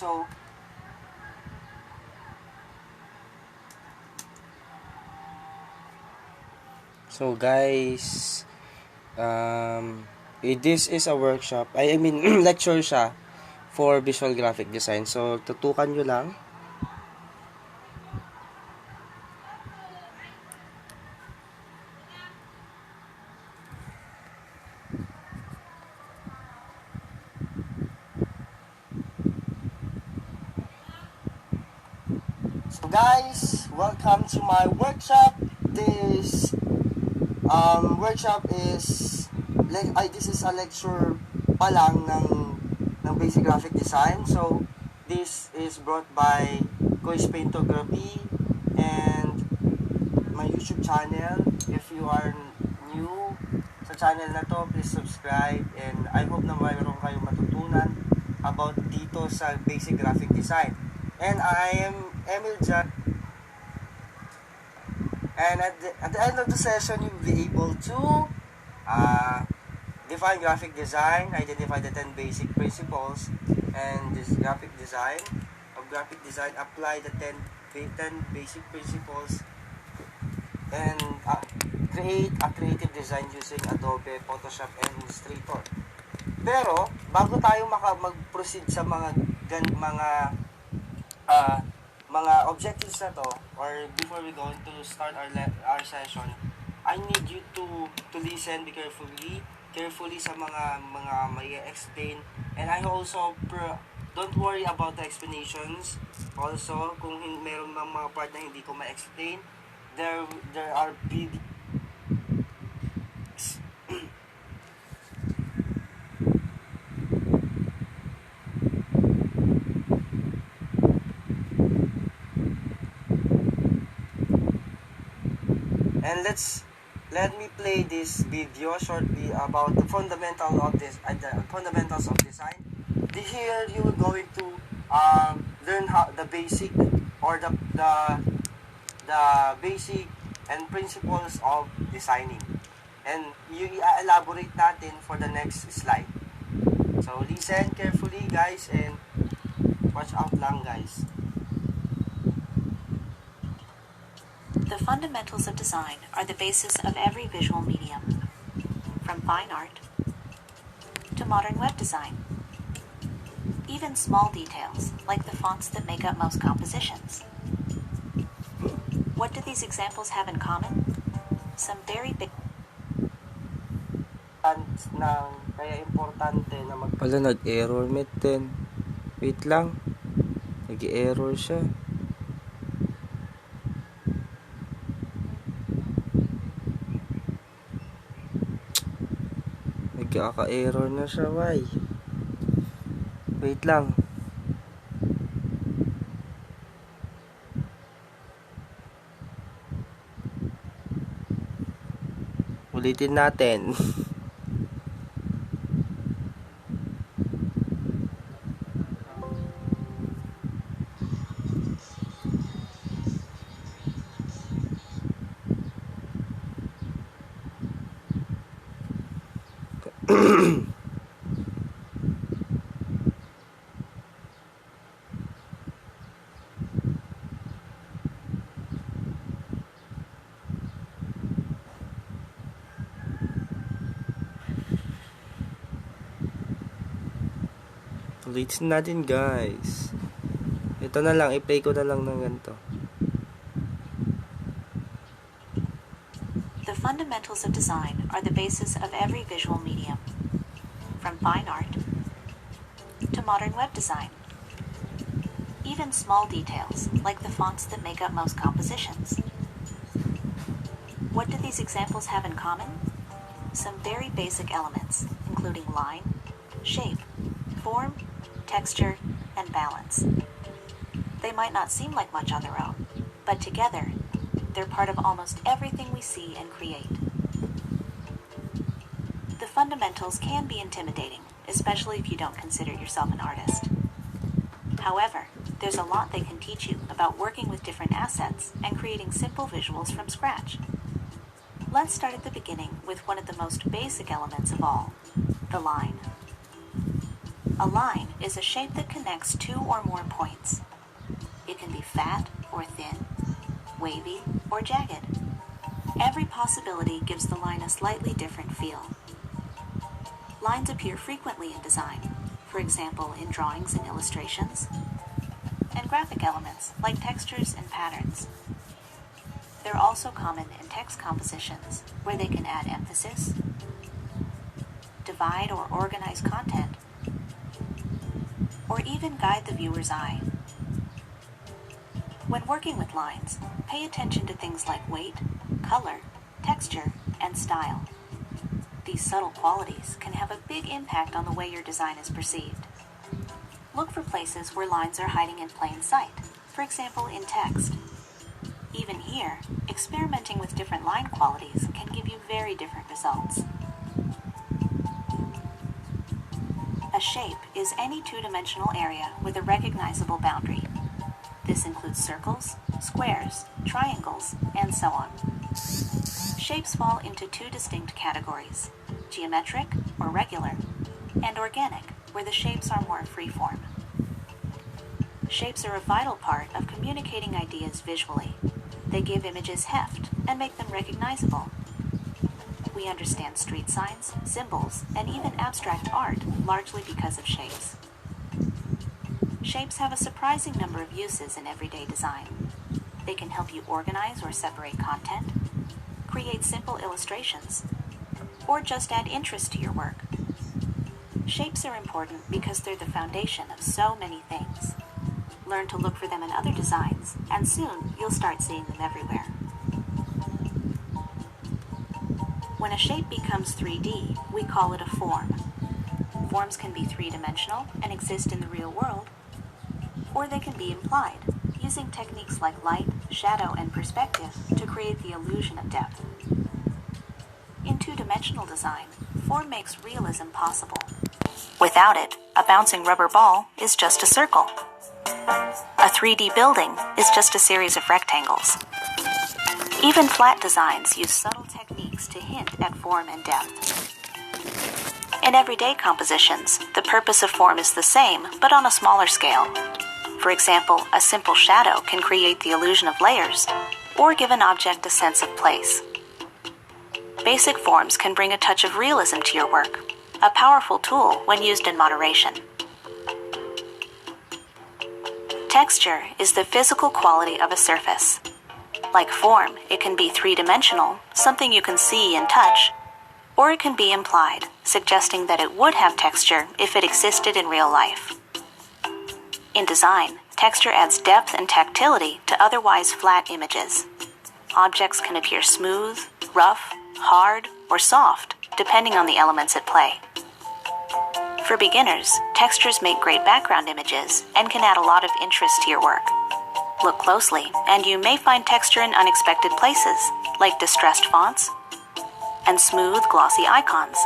So guys, this is a workshop, I mean lecture siya for visual graphic design. So tutukan nyo lang. So guys, welcome to my workshop. This workshop is this is a lecture pa lang ng basic graphic design. So this is brought by Typography and my YouTube channel. If you are new sa channel na to, please subscribe, and I hope na mayroon kayong matutunan about dito sa basic graphic design. And I am Emil Jan. And at the end of the session, you'll be able to define graphic design, identify the 10 basic principles, and this graphic design, apply the 10 basic principles, and create a creative design using Adobe, Photoshop, and Illustrator. Pero, bago tayo mag-proceed sa mga objectives na to, or before we go to start our session, I need you to listen, be carefully sa mga may explain, and I also don't worry about the explanations. Also, kung meron mga part na hindi ko ma-explain, there are and let me play this video shortly about the fundamentals of design. Here you are going to learn how the basic or the basic and principles of designing, and i-elaborate natin for the next slide. So listen carefully guys, and watch out lang guys. The fundamentals of design are the basis of every visual medium, from fine art to modern web design. Even small details, like the fonts that make up most compositions. What do these examples have in common? Some very big... Kaya importante na Pala, nag-error mitten. Wait lang. Nag-error siya. Nagkaka-error na siya, why? Wait lang. Ulitin natin. Ulitin natin guys. Ito na lang, i-play ko na lang ng ganito. The fundamentals of design are the basis of every visual medium, from fine art to modern web design. Even small details, like the fonts that make up most compositions. What do these examples have in common? Some very basic elements, including line, shape, form, texture, and balance. They might not seem like much on their own, but together, they're part of almost everything we see and create. The fundamentals can be intimidating, especially if you don't consider yourself an artist. However, there's a lot they can teach you about working with different assets and creating simple visuals from scratch. Let's start at the beginning with one of the most basic elements of all, the line. A line is a shape that connects two or more points. It can be fat or thin, wavy or jagged. Every possibility gives the line a slightly different feel. Lines appear frequently in design, for example in drawings and illustrations, and graphic elements like textures and patterns. They're also common in text compositions, where they can add emphasis, divide or organize content, or even guide the viewer's eye. When working with lines, pay attention to things like weight, color, texture, and style. These subtle qualities can have a big impact on the way your design is perceived. Look for places where lines are hiding in plain sight, for example in text. Even here, experimenting with different line qualities can give you very different results. A shape is any two-dimensional area with a recognizable boundary. This includes circles, squares, triangles, and so on. Shapes fall into two distinct categories: geometric, or regular, and organic, where the shapes are more free-form. Shapes are a vital part of communicating ideas visually. They give images heft and make them recognizable. We understand street signs, symbols, and even abstract art largely because of shapes. Shapes have a surprising number of uses in everyday design. They can help you organize or separate content, create simple illustrations, or just add interest to your work. Shapes are important because they're the foundation of so many things. Learn to look for them in other designs, and soon you'll start seeing them everywhere. When a shape becomes 3D, we call it a form. Forms can be three-dimensional and exist in the real world, or they can be implied, using techniques like light, shadow, and perspective to create the illusion of depth. In two-dimensional design, form makes realism possible. Without it, a bouncing rubber ball is just a circle. A 3D building is just a series of rectangles. Even flat designs use subtle techniques to hint at form and depth. In everyday compositions, the purpose of form is the same, but on a smaller scale. For example, a simple shadow can create the illusion of layers, or give an object a sense of place. Basic forms can bring a touch of realism to your work, a powerful tool when used in moderation. Texture is the physical quality of a surface. Like form, it can be three-dimensional, something you can see and touch, or it can be implied, suggesting that it would have texture if it existed in real life. In design, texture adds depth and tactility to otherwise flat images. Objects can appear smooth, rough, hard, or soft, depending on the elements at play. For beginners, textures make great background images and can add a lot of interest to your work. Look closely, and you may find texture in unexpected places, like distressed fonts and smooth, glossy icons.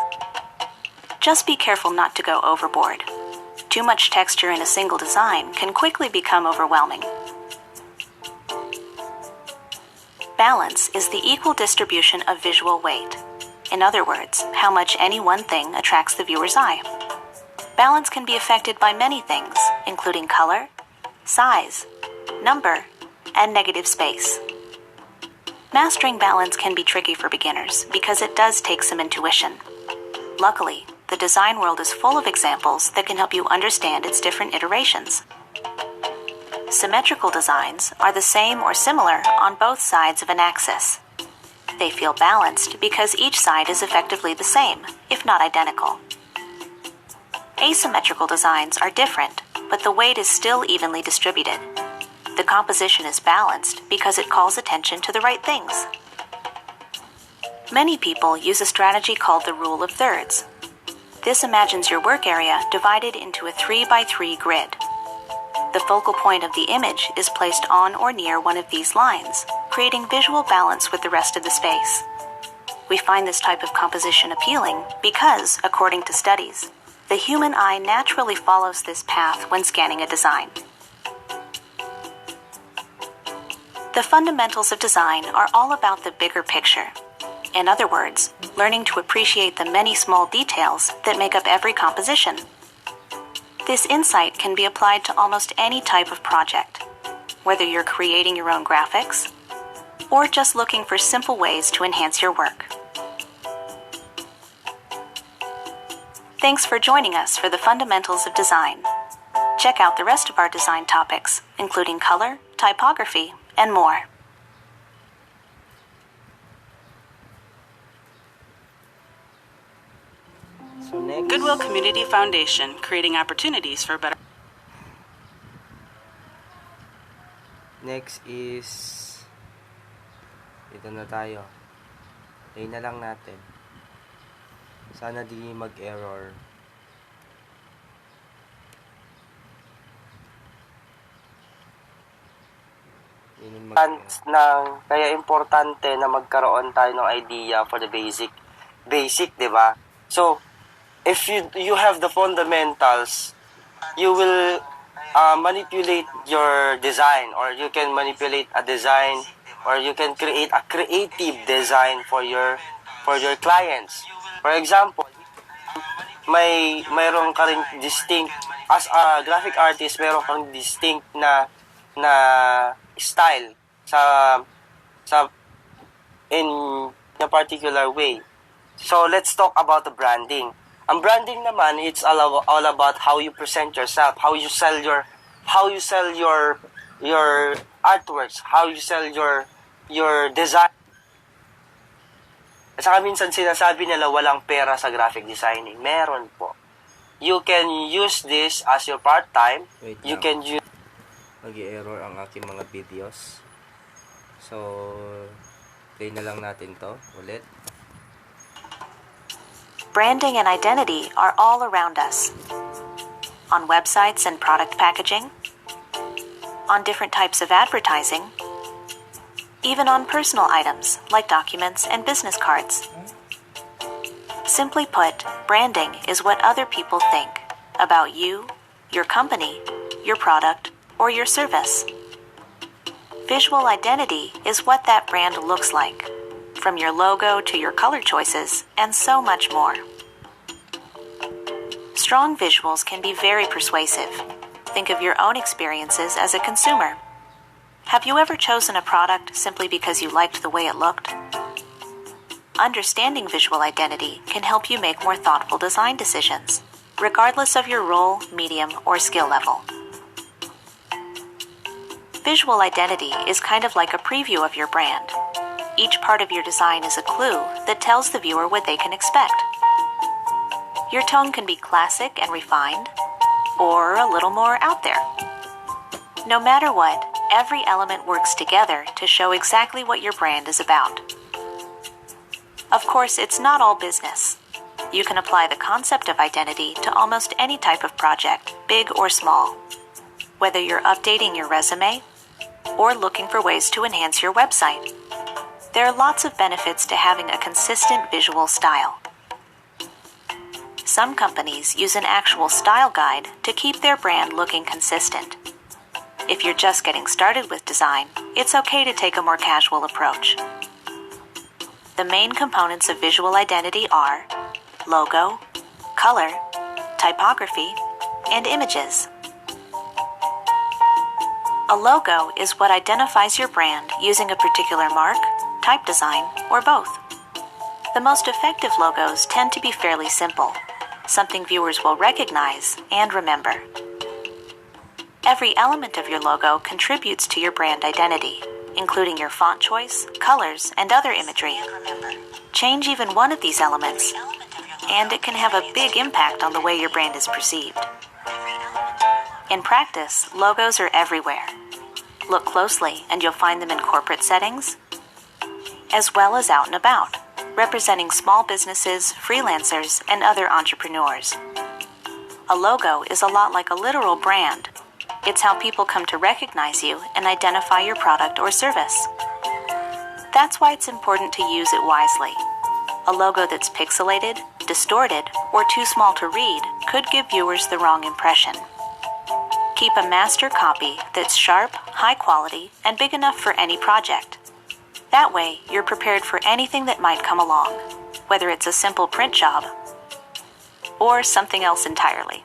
Just be careful not to go overboard. Too much texture in a single design can quickly become overwhelming. Balance is the equal distribution of visual weight. In other words, how much any one thing attracts the viewer's eye. Balance can be affected by many things, including color, size, number, and negative space. Mastering balance can be tricky for beginners because it does take some intuition. Luckily, the design world is full of examples that can help you understand its different iterations. Symmetrical designs are the same or similar on both sides of an axis. They feel balanced because each side is effectively the same, if not identical. Asymmetrical designs are different, but the weight is still evenly distributed. The composition is balanced because it calls attention to the right things. Many people use a strategy called the rule of thirds. This imagines your work area divided into a 3x3 grid. The focal point of the image is placed on or near one of these lines, creating visual balance with the rest of the space. We find this type of composition appealing because, according to studies, the human eye naturally follows this path when scanning a design. The fundamentals of design are all about the bigger picture. In other words, learning to appreciate the many small details that make up every composition. This insight can be applied to almost any type of project, whether you're creating your own graphics or just looking for simple ways to enhance your work. Thanks for joining us for the fundamentals of design. Check out the rest of our design topics, including color, typography, and more. So next, Goodwill Community Foundation, creating opportunities for better. next is ito na tayo. Play na lang natin. Sana di mag-error. Kaya importante na magkaroon tayo ng idea for the basic, 'di ba? So, if you have the fundamentals, you will manipulate your design, or you can manipulate a design, or you can create a creative design for your clients. For example, mayroon ka ring distinct as a graphic artist, mayroon kang distinct na style sa in a particular way. So let's talk about the branding. Ang branding naman, it's all about how you present yourself, how you sell your artworks, how you sell your design. At saka minsan sinasabi nila walang pera sa graphic designing. Meron po. You can use this as your part-time. You can use... Mag-i-error ang aking mga videos. So, play na lang natin to ulit. Branding and identity are all around us. On websites and product packaging, on different types of advertising, even on personal items like documents and business cards. Simply put, branding is what other people think about you, your company, your product, or your service. Visual identity is what that brand looks like, from your logo to your color choices, and so much more. Strong visuals can be very persuasive. Think of your own experiences as a consumer. Have you ever chosen a product simply because you liked the way it looked? Understanding visual identity can help you make more thoughtful design decisions, regardless of your role, medium, or skill level. Visual identity is kind of like a preview of your brand. Each part of your design is a clue that tells the viewer what they can expect. Your tone can be classic and refined, or a little more out there. No matter what, every element works together to show exactly what your brand is about. Of course, it's not all business. You can apply the concept of identity to almost any type of project, big or small. Whether you're updating your resume or looking for ways to enhance your website, there are lots of benefits to having a consistent visual style. Some companies use an actual style guide to keep their brand looking consistent. If you're just getting started with design, it's okay to take a more casual approach. The main components of visual identity are logo, color, typography, and images. A logo is what identifies your brand using a particular mark, type design, or both. The most effective logos tend to be fairly simple, something viewers will recognize and remember. Every element of your logo contributes to your brand identity, including your font choice, colors, and other imagery. Change even one of these elements, and it can have a big impact on the way your brand is perceived. In practice, logos are everywhere. Look closely and you'll find them in corporate settings, as well as out and about, representing small businesses, freelancers, and other entrepreneurs. A logo is a lot like a literal brand. It's how people come to recognize you and identify your product or service. That's why it's important to use it wisely. A logo that's pixelated, distorted, or too small to read could give viewers the wrong impression. Keep a master copy that's sharp, high quality, and big enough for any project. That way, you're prepared for anything that might come along, whether it's a simple print job or something else entirely.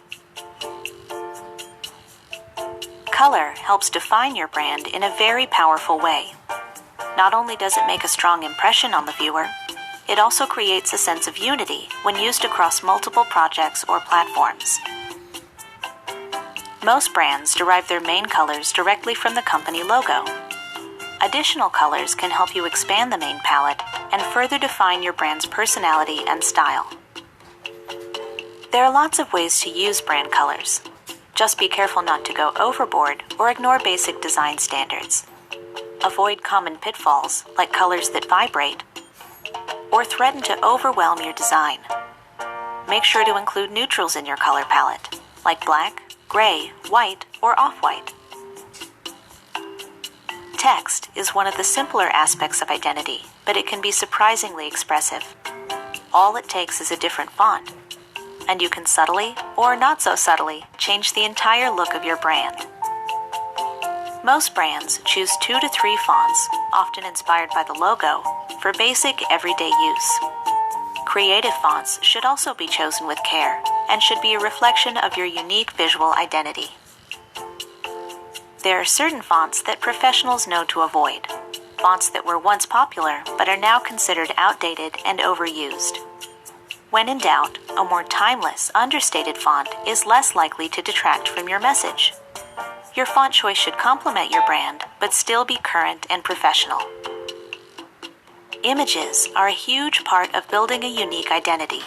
color helps define your brand in a very powerful way. Not only does it make a strong impression on the viewer, it also creates a sense of unity when used across multiple projects or platforms. Most brands derive their main colors directly from the company logo. Additional colors can help you expand the main palette and further define your brand's personality and style. There are lots of ways to use brand colors. Just be careful not to go overboard or ignore basic design standards. Avoid common pitfalls like colors that vibrate or threaten to overwhelm your design. Make sure to include neutrals in your color palette, like black, gray, white, or off-white. Text is one of the simpler aspects of identity, but it can be surprisingly expressive. All it takes is a different font, and you can subtly, or not so subtly, change the entire look of your brand. Most brands choose 2 to 3 fonts, often inspired by the logo, for basic everyday use. Creative fonts should also be chosen with care and should be a reflection of your unique visual identity. There are certain fonts that professionals know to avoid, fonts that were once popular but are now considered outdated and overused. When in doubt, a more timeless, understated font is less likely to detract from your message. Your font choice should complement your brand, but still be current and professional. Images are a huge part of building a unique identity.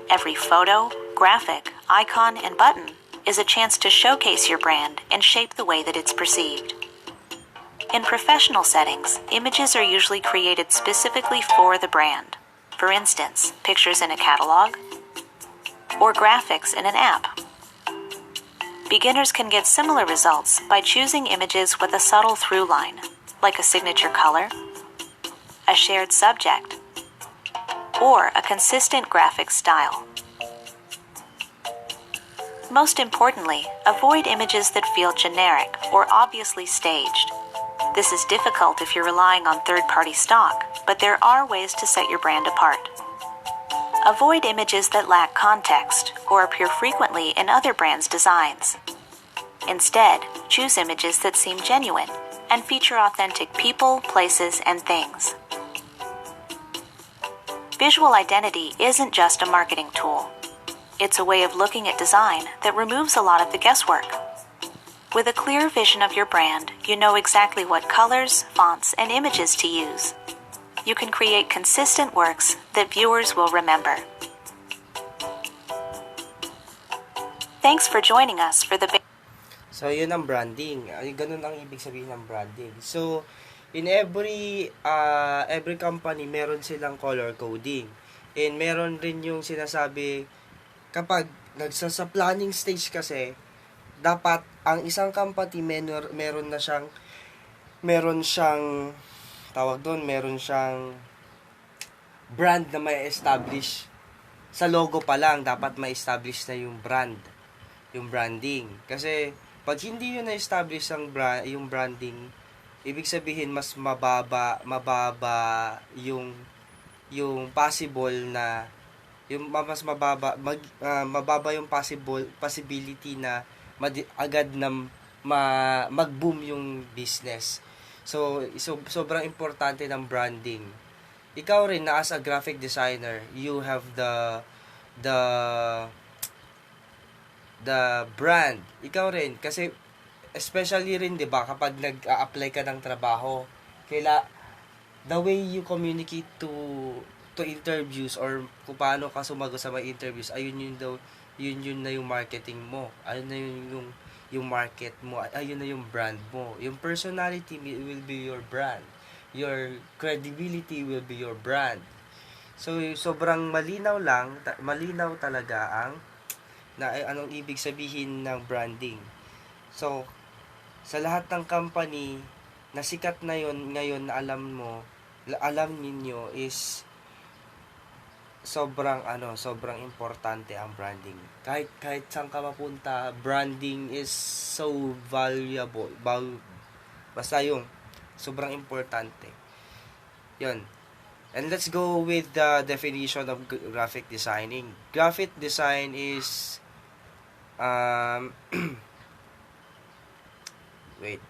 Every photo, graphic, icon, and button is a chance to showcase your brand and shape the way that it's perceived. In professional settings, images are usually created specifically for the brand. For instance, pictures in a catalog or graphics in an app. Beginners can get similar results by choosing images with a subtle through line, like a signature color, a shared subject, or a consistent graphic style. Most importantly, avoid images that feel generic or obviously staged. This is difficult if you're relying on third-party stock, but there are ways to set your brand apart. Avoid images that lack context or appear frequently in other brands' designs. Instead, choose images that seem genuine and feature authentic people, places, and things. Visual identity isn't just a marketing tool. It's a way of looking at design that removes a lot of the guesswork. With a clear vision of your brand, you know exactly what colors, fonts, and images to use. You can create consistent works that viewers will remember. Thanks for joining us for the So, yun ang branding. Ganun ang ibig sabihin ng branding. So, in every company, meron silang color coding. And meron rin yung sinasabi, kapag sa planning stage kasi, dapat ang isang company meron siyang tawag doon, meron siyang brand na may establish. Sa logo pa lang, dapat may establish na yung brand, yung branding. Kasi, pag hindi yun na-establish yung branding, ibig sabihin mas mababa yung possible na mas mababa yung possibility na agad na mag-boom yung business. So sobrang importante ng branding. Ikaw rin na as a graphic designer, you have the brand. Ikaw rin kasi especially rin 'di ba kapag nag-a-apply ka ng trabaho, the way you communicate to interviews or kung paano ka sumagot sa mga interviews, yun na yung marketing mo. Ayun na yung market mo. Ayun na yung brand mo. Yung personality will be your brand. Your credibility will be your brand. So sobrang malinaw talaga ang anong ibig sabihin ng branding. So sa lahat ng company na sikat na yon ngayon na alam ninyo is sobrang importante ang branding. Kahit saan ka mapunta, branding is so valuable. Basta yung sobrang importante. Yun. And let's go with the definition of graphic designing. Graphic design is Wait.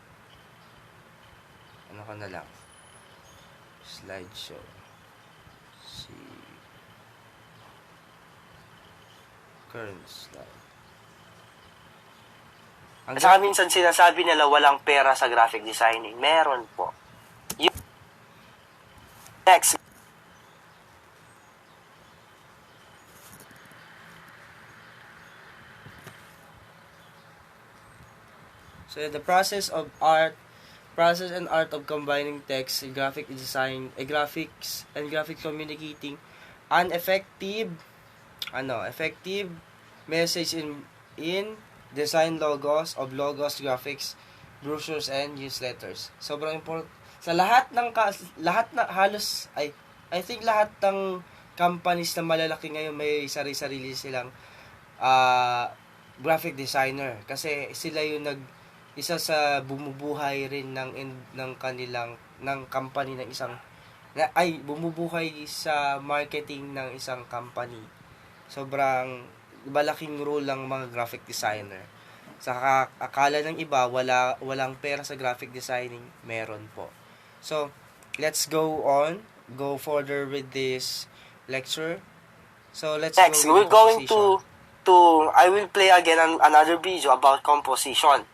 Ano ko na lang? Slideshow. See. Current slide. At saka minsan sinasabi nila walang pera sa graphic designing. Meron po. Next. So the process and art of combining text, graphic design, graphics and graphic communicating an effective message in design logos, graphics, brochures and newsletters. Sobrang important sa lahat ng I think lahat ng companies na malalaki ngayon may sarili-sarili silang graphic designer kasi sila yung isa sa bumubuhay rin ng company ng isang bumubuhay sa marketing ng isang company. Sobrang malaking role ng mga graphic designer. Sa akala ng iba walang pera sa graphic designing, meron po. So, let's go further with this lecture. So, next, we're going to I will play again another video about composition.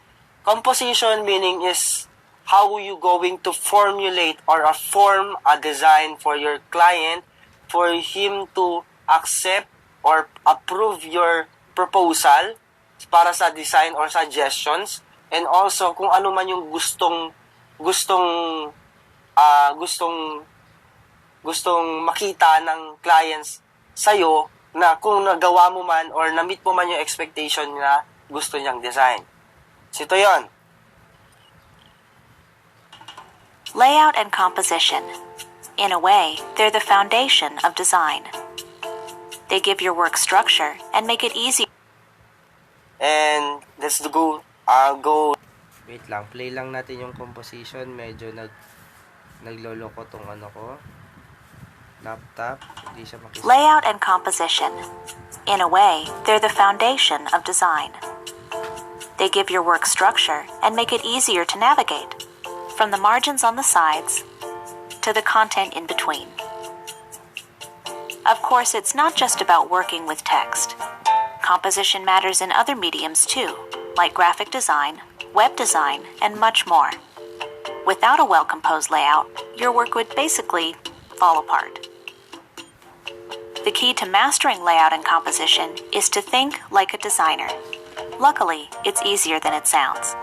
Composition meaning is how you going to formulate or form a design for your client for him to accept or approve your proposal para sa design or suggestions, and also kung ano man yung gustong makita ng clients sa'yo na kung nagawa mo man or na-meet mo man yung expectation na gusto niyang design. So ito yun. Layout and composition. In a way, they're the foundation of design. They give your work structure and make it easy. And let's go. Wait lang, play lang natin yung composition. Medyo nagloloko tong laptop. Hindi siya makita. Layout and composition. In a way, they're the foundation of design. They give your work structure and make it easier to navigate, from the margins on the sides to the content in between. Of course, it's not just about working with text. Composition matters in other mediums too, like graphic design, web design, and much more. Without a well-composed layout, your work would basically fall apart. The key to mastering layout and composition is to think like a designer. Luckily, it's easier than it sounds.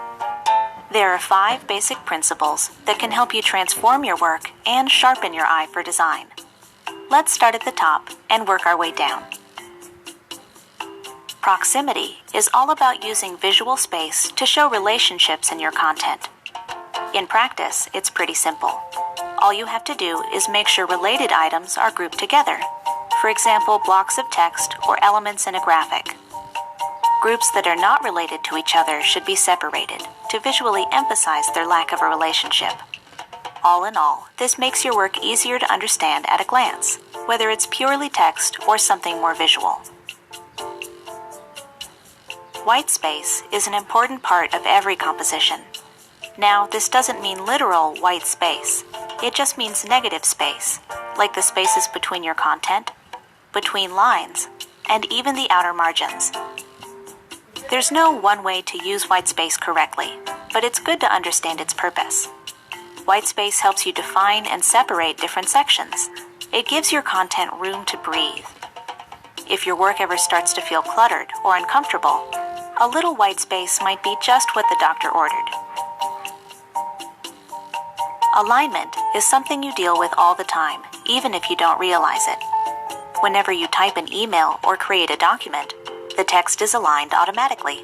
There are 5 basic principles that can help you transform your work and sharpen your eye for design. Let's start at the top and work our way down. Proximity is all about using visual space to show relationships in your content. In practice, it's pretty simple. All you have to do is make sure related items are grouped together. For example, blocks of text or elements in a graphic. Groups that are not related to each other should be separated to visually emphasize their lack of a relationship. All in all, this makes your work easier to understand at a glance, whether it's purely text or something more visual. Whitespace is an important part of every composition. Now, this doesn't mean literal white space. It just means negative space, like the spaces between your content, between lines, and even the outer margins. There's no one way to use whitespace correctly, but it's good to understand its purpose. Whitespace helps you define and separate different sections. It gives your content room to breathe. If your work ever starts to feel cluttered or uncomfortable, a little whitespace might be just what the doctor ordered. Alignment is something you deal with all the time, even if you don't realize it. Whenever you type an email or create a document, the text is aligned automatically.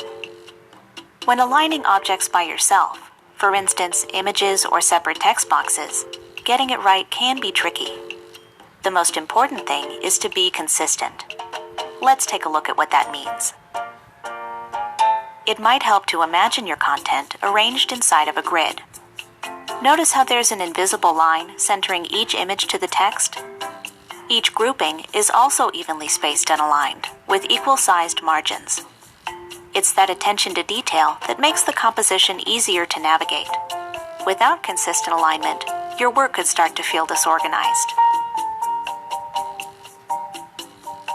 When aligning objects by yourself, for instance, images or separate text boxes, getting it right can be tricky. The most important thing is to be consistent. Let's take a look at what that means. It might help to imagine your content arranged inside of a grid. Notice how there's an invisible line centering each image to the text? Each grouping is also evenly spaced and aligned, with equal-sized margins. It's that attention to detail that makes the composition easier to navigate. Without consistent alignment, your work could start to feel disorganized.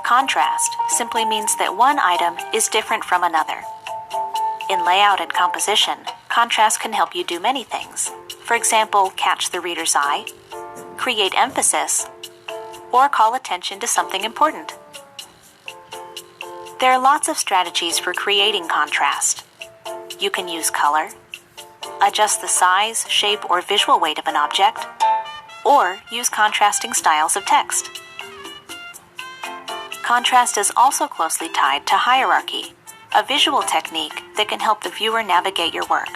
Contrast simply means that one item is different from another. In layout and composition, contrast can help you do many things. For example, catch the reader's eye, create emphasis, or call attention to something important. There are lots of strategies for creating contrast. You can use color, adjust the size, shape, or visual weight of an object, or use contrasting styles of text. Contrast is also closely tied to hierarchy, a visual technique that can help the viewer navigate your work.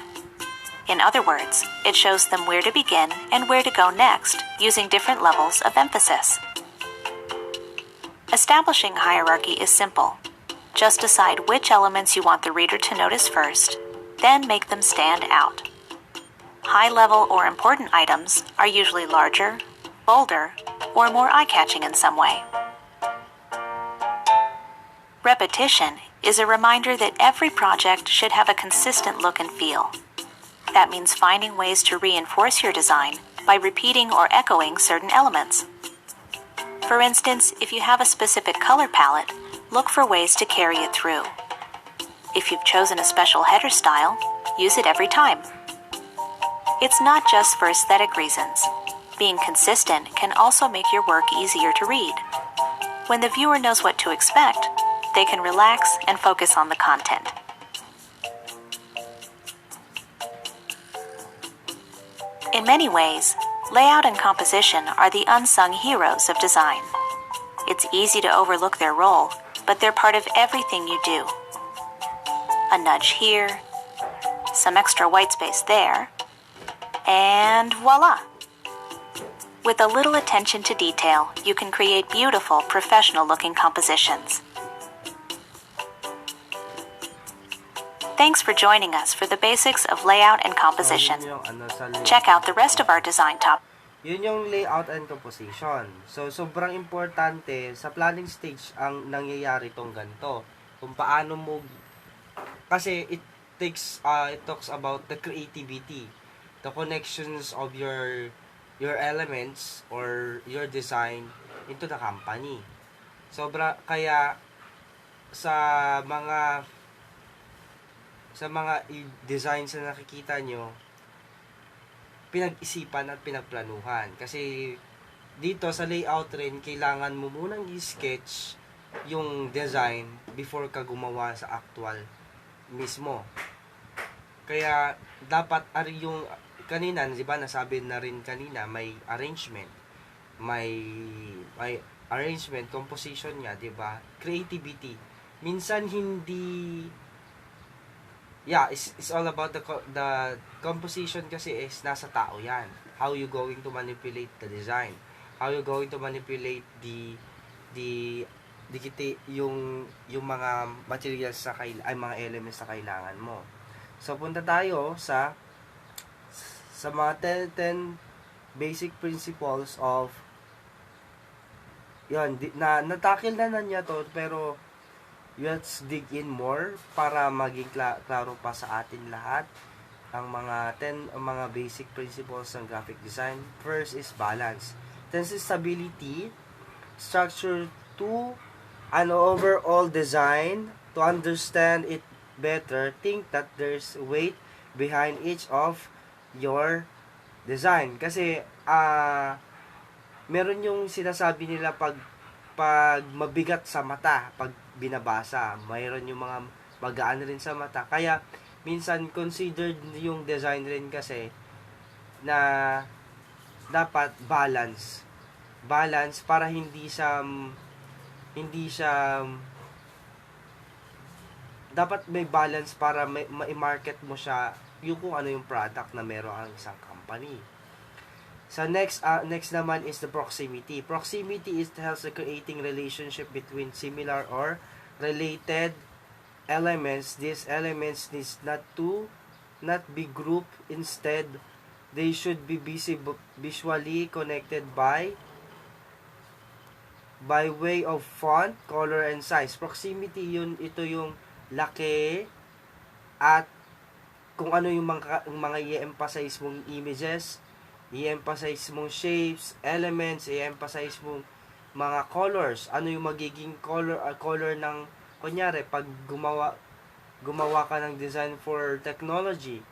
In other words, it shows them where to begin and where to go next using different levels of emphasis. Establishing hierarchy is simple. Just decide which elements you want the reader to notice first, then make them stand out. High-level or important items are usually larger, bolder, or more eye-catching in some way. Repetition is a reminder that every project should have a consistent look and feel. That means finding ways to reinforce your design by repeating or echoing certain elements. For instance, if you have a specific color palette, look for ways to carry it through. If you've chosen a special header style, use it every time. It's not just for aesthetic reasons. Being consistent can also make your work easier to read. When the viewer knows what to expect, they can relax and focus on the content. In many ways, layout and composition are the unsung heroes of design. It's easy to overlook their role, but they're part of everything you do. A nudge here, some extra white space there, and voila! With a little attention to detail, you can create beautiful, professional-looking compositions. Thanks for joining us for the basics of layout and composition. Check out the rest of our design topics. Yun yung layout and composition. So, sobrang importante sa planning stage ang nangyayari tong ganito. Kung paano mo, kasi it talks about the creativity, the connections of your elements or your design into the company. Kaya sa mga designs na nakikita nyo, pinag-isipan at pinagplanuhan. Kasi dito sa layout rin, kailangan mo munang i-sketch yung design before ka gumawa sa actual mismo. Kaya dapat yung kanina, di ba, nasabi na rin kanina, may arrangement. May arrangement, composition niya, di ba? Creativity. Minsan hindi it's all about the composition kasi is nasa tao yan. How you going to manipulate the design? How you going to manipulate yung mga materials mga elements na kailangan mo. So punta tayo sa mga 10 basic principles of natakil na niya to, pero let's dig in more para maging klaro pa sa atin lahat ang mga basic principles ng graphic design. First is balance. Then stability, structure to an overall design. To understand it better, think that there's weight behind each of your design. Kasi meron yung sinasabi nila pag mabigat sa mata, pag binabasa, mayroon yung mga magaan rin sa mata. Kaya minsan considered yung design rin kasi na dapat balance para hindi siya dapat may balance para ma-market mo siya yung kung ano yung product na meron ang isang company. So next naman is the proximity. Proximity is helps the creating relationship between similar or related elements. These elements needs not be grouped. Instead, they should be visually connected by way of font, color, and size. Proximity ito yung laki, at kung ano yung mga i-emphasize mong images, i-emphasize mong shapes, elements, i-emphasize mong mga colors, ano yung magiging color ng, kunyari, pag gumawa ka ng design for technology,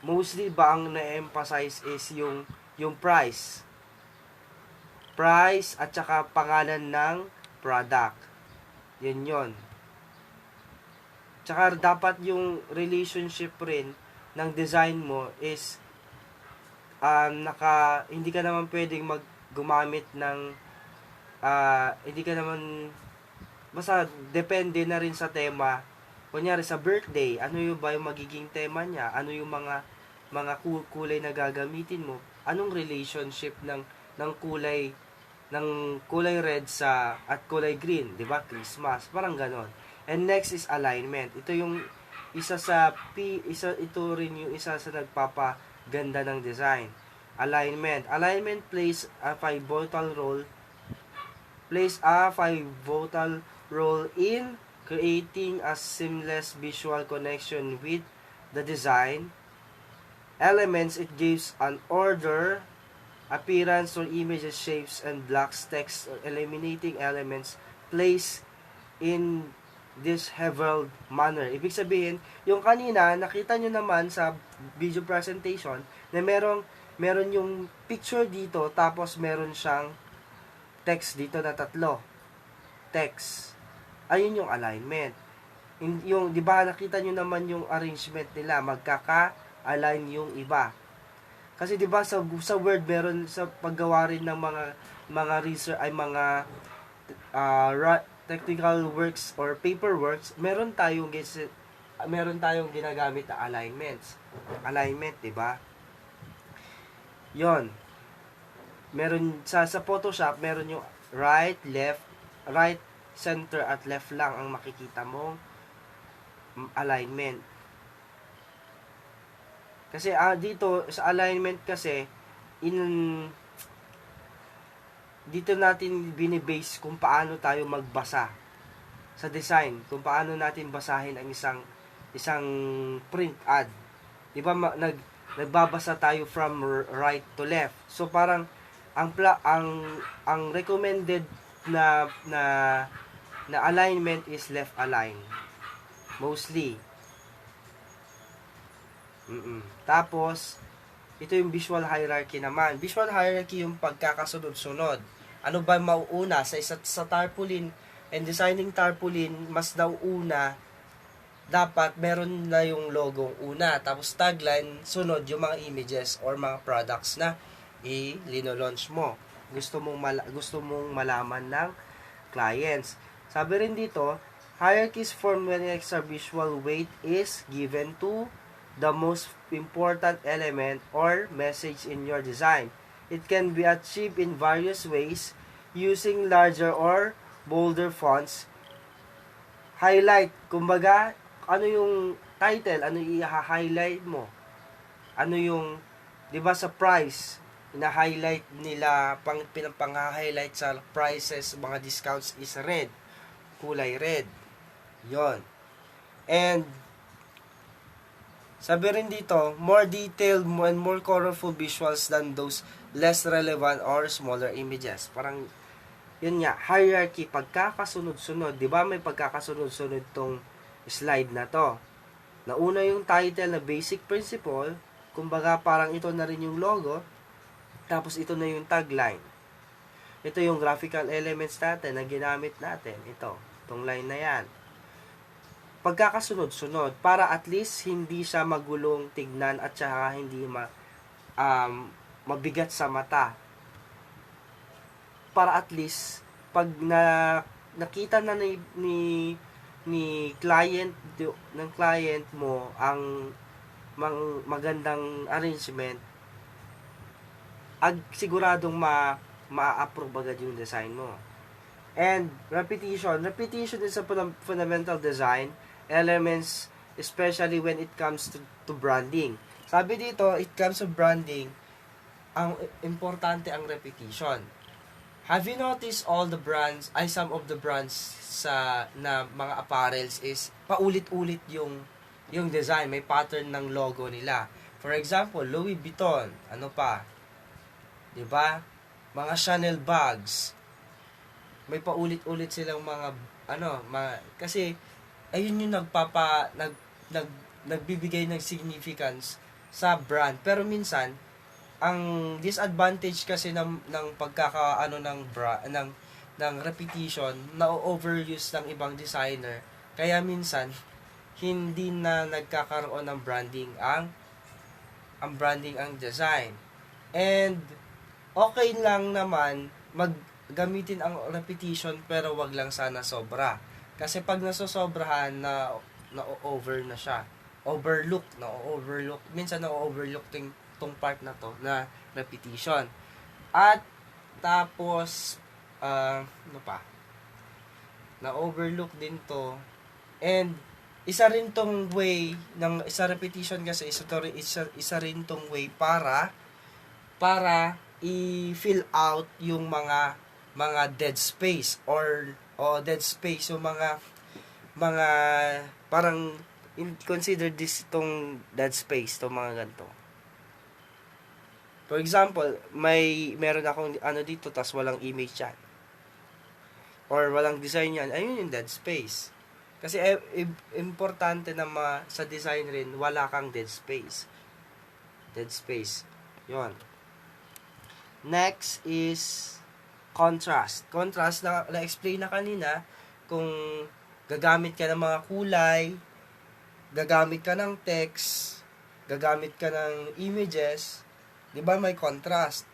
mostly ba ang na-emphasize is yung price at saka pangalan ng product. Yun. Tsaka dapat yung relationship rin ng design mo is hindi ka naman pwedeng gumamit ng hindi ka naman, basta depende na rin sa tema. Kunyari sa birthday, ano yung ba yung magiging tema niya? Ano yung mga kulay na gagamitin mo? Anong relationship ng kulay red at kulay green, 'di ba? Christmas, parang ganon. And next is alignment. Ito yung ito rin yung isa sa nagpapaganda ng design. Alignment plays a pivotal role in creating a seamless visual connection with the design elements. It gives an order, appearance, or images, shapes, and blocks text, or eliminating elements placed in this beveled manner. Ibig sabihin, yung kanina, nakita nyo naman sa video presentation na meron yung picture dito, tapos meron siyang text dito na 3. Text. Ayun yung alignment. Yung, di ba, nakita nyo naman yung arrangement nila, magkaka-align yung iba. Kasi 'di ba sa Word meron sa paggawa rin ng mga research ay mga technical works or paperworks, meron tayong ginagamit na alignment, 'di ba? 'Yon. Meron sa Photoshop, meron yung right, center at left lang ang makikita mong alignment. Kasi dito sa alignment kasi dito natin binibase kung paano tayo magbasa sa design, kung paano natin basahin ang isang print ad. 'Di ba nagbabasa tayo from right to left. So parang ang recommended na alignment is left align mostly. Tapos, ito yung visual hierarchy naman. Visual hierarchy yung pagkakasunod-sunod. Ano ba mauuna? Sa tarpaulin and designing tarpaulin, mas nauuna, dapat meron na yung logo una. Tapos tagline, sunod yung mga images or mga products na i-launch mo. Gusto mong malaman ng clients. Sabi rin dito, hierarchies form when extra visual weight is given to the most important element or message in your design. It can be achieved in various ways using larger or bolder fonts. Highlight, kumbaga, ano yung title, ano i-highlight mo? Ano yung, 'di ba sa price, ina-highlight nila, pang-highlight sa prices, mga discounts is red, kulay red. 'Yon. And sabi rin dito, more detailed and more colorful visuals than those less relevant or smaller images. Parang, yun nga, hierarchy, pagkakasunod-sunod. Di ba may pagkakasunod-sunod tong slide na to? Nauna yung title na basic principle, kumbaga parang ito na rin yung logo, tapos ito na yung tagline. Ito yung graphical elements natin na ginamit natin. Itong line na yan. Pagkakasunod-sunod para at least hindi siya magulong tignan at saka hindi mabigat sa mata. Para at least pag nakita na ni client mo ang magandang arrangement, siguradong ma-approve agad yung design mo. And repetition is a fundamental design elements, especially when it comes to branding. Sabi dito, it comes to branding, ang importante ang repetition. Have you noticed some of the brands na mga apparels is paulit-ulit yung yung design, may pattern ng logo nila. For example, Louis Vuitton, ano pa? 'Di ba? Mga Chanel bags. May paulit-ulit silang mga kasi ayun yung nag, nagbibigay ng significance sa brand. Pero minsan ang disadvantage kasi ng pagkakaano ng ng repetition na overuse ng ibang designer, kaya minsan hindi na nagkakaroon ng branding ang design. And okay lang naman maggamitin ang repetition, pero wag lang sana sobra. Kasi pag nasosobrahan na-over na siya. Overlook. Minsan na-overlook tong part na to na repetition. At tapos ano pa? Na-overlook din to. And isa rin tong way ng isa repetition kasi isa rin tong way para i-fill out yung mga dead space or dead space, yung mga parang consider this itong dead space, itong mga ganito. For example, meron akong dito, tas walang image yan or walang design yan, ayun yung dead space. Kasi importante na sa design rin wala kang dead space. Yon. Next is contrast. Contrast na-explain na kanina, kung gagamit ka ng mga kulay, gagamit ka ng text, gagamit ka ng images, 'di ba may contrast?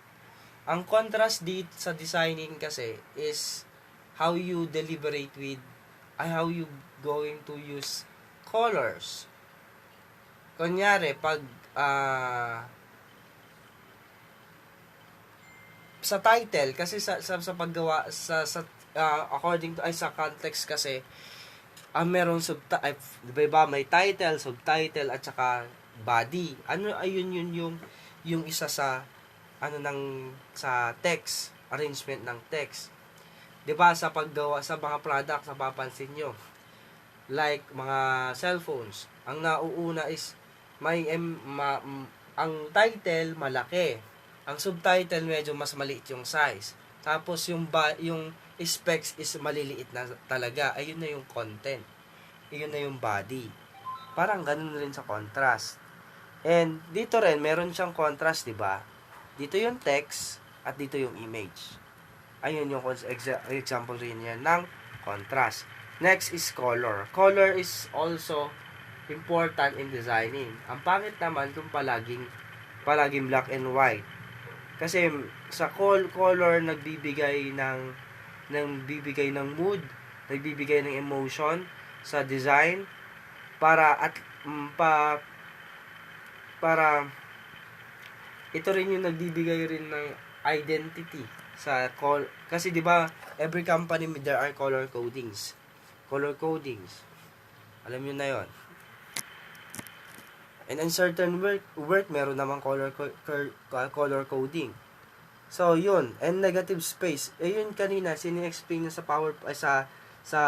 Ang contrast dito sa designing kasi is how you deliberate with how you going to use colors. Kunyari, pag sa title kasi sa paggawa sa according to sa context kasi merong diba may title, subtitle at saka body. Ayun yung isa sa sa text, arrangement ng text. 'Di ba sa paggawa sa mga products, napapansin nyo, like mga cellphones, ang nauuna is ang title malaki, ang subtitle medyo mas maliit yung size, tapos yung specs is maliliit na talaga. Ayun na yung content, ayun na yung body. Parang ganun rin sa contrast. And dito rin meron siyang contrast, 'di ba? Dito yung text at dito yung image. Ayun yung example rin yan ng contrast. Next is color. Color is also important in designing. Ang pangit naman kung palaging black and white. Kasi sa color nagbibigay ng mood, nagbibigay ng emotion sa design para ito rin yung nagbibigay rin ng identity sa kasi 'di ba every company there are color codings. Alam niyo na 'yon. And in certain work meron namang color coding. So yun, and negative space. Yun kanina sini-explain na sa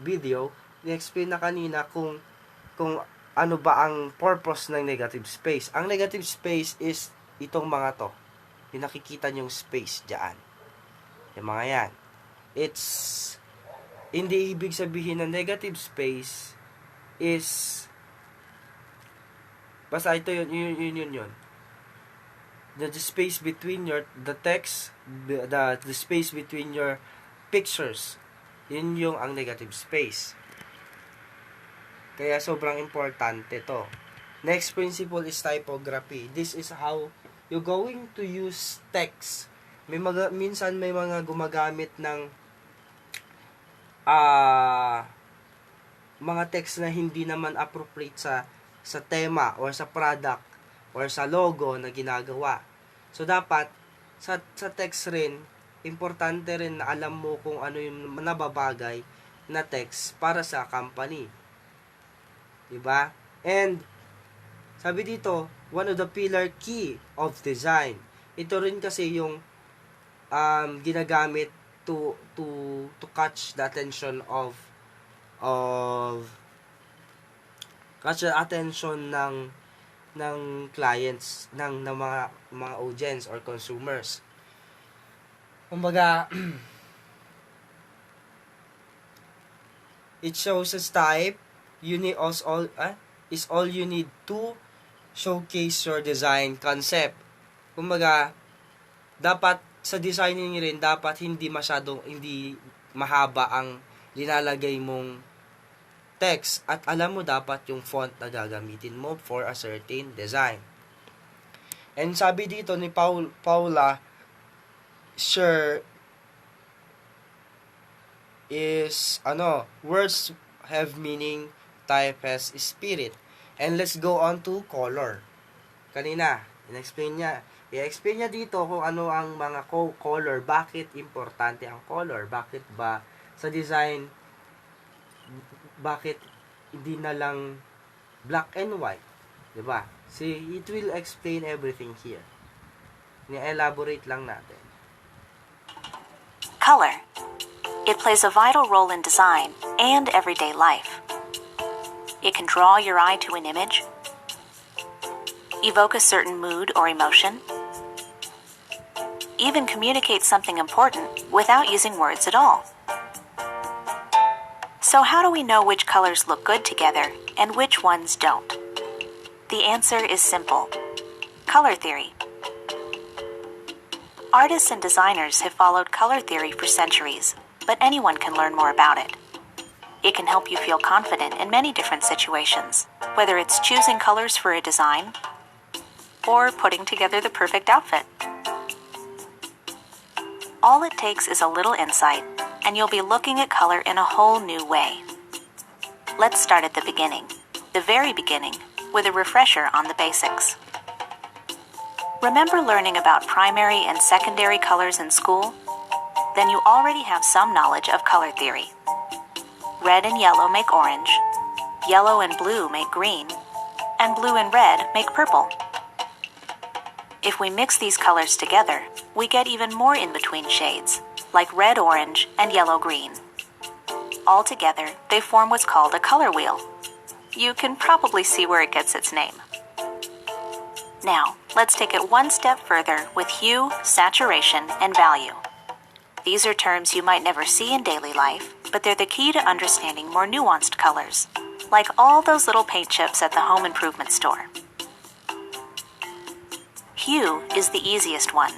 video, ni-explain na kanina kung ano ba ang purpose ng negative space. Ang negative space is itong mga to. Yung nakikita nyong space dyan. Yung mga yan. It's, hindi ibig sabihin na negative space is, basta ito yun. The space between the text, the space between your pictures, yun yung ang negative space. Kaya sobrang importante to. Next principle is typography. This is how you're going to use text. Minsan may mga gumagamit ng mga text na hindi naman appropriate sa tema or sa product or sa logo na ginagawa. So dapat sa text rin, importante rin na alam mo kung ano yung nababagay na text para sa company. 'Di ba? And sabi dito, one of the pillar key of design. Ito rin kasi yung ginagamit to catch the attention of catch the attention ng clients, ng mga audience or consumers. Kumbaga, it shows as type, is all you need to showcase your design concept. Kumbaga, dapat sa designing rin, dapat hindi mahaba ang linalagay mong text. At alam mo dapat yung font na gagamitin mo for a certain design. And sabi dito ni Paula, sure, is, words have meaning, type has spirit. And let's go on to color. Kanina, i-explain niya dito kung ano ang mga color, bakit importante ang color, bakit ba sa design, bakit hindi na lang black and white, diba? See, it will explain everything here. Ni-elaborate lang natin. Color. It plays a vital role in design and everyday life. It can draw your eye to an image, evoke a certain mood or emotion, even communicate something important without using words at all. So how do we know which colors look good together and which ones don't? The answer is simple. Color theory. Artists and designers have followed color theory for centuries, but anyone can learn more about it. It can help you feel confident in many different situations, whether it's choosing colors for a design or putting together the perfect outfit. All it takes is a little insight, and you'll be looking at color in a whole new way. Let's start at the beginning, the very beginning, with a refresher on the basics. Remember learning about primary and secondary colors in school? Then you already have some knowledge of color theory. Red and yellow make orange, yellow and blue make green, and blue and red make purple. If we mix these colors together, we get even more in-between shades, like red-orange and yellow-green. Altogether, they form what's called a color wheel. You can probably see where it gets its name. Now, let's take it one step further with hue, saturation, and value. These are terms you might never see in daily life, but they're the key to understanding more nuanced colors, like all those little paint chips at the home improvement store. Hue is the easiest one.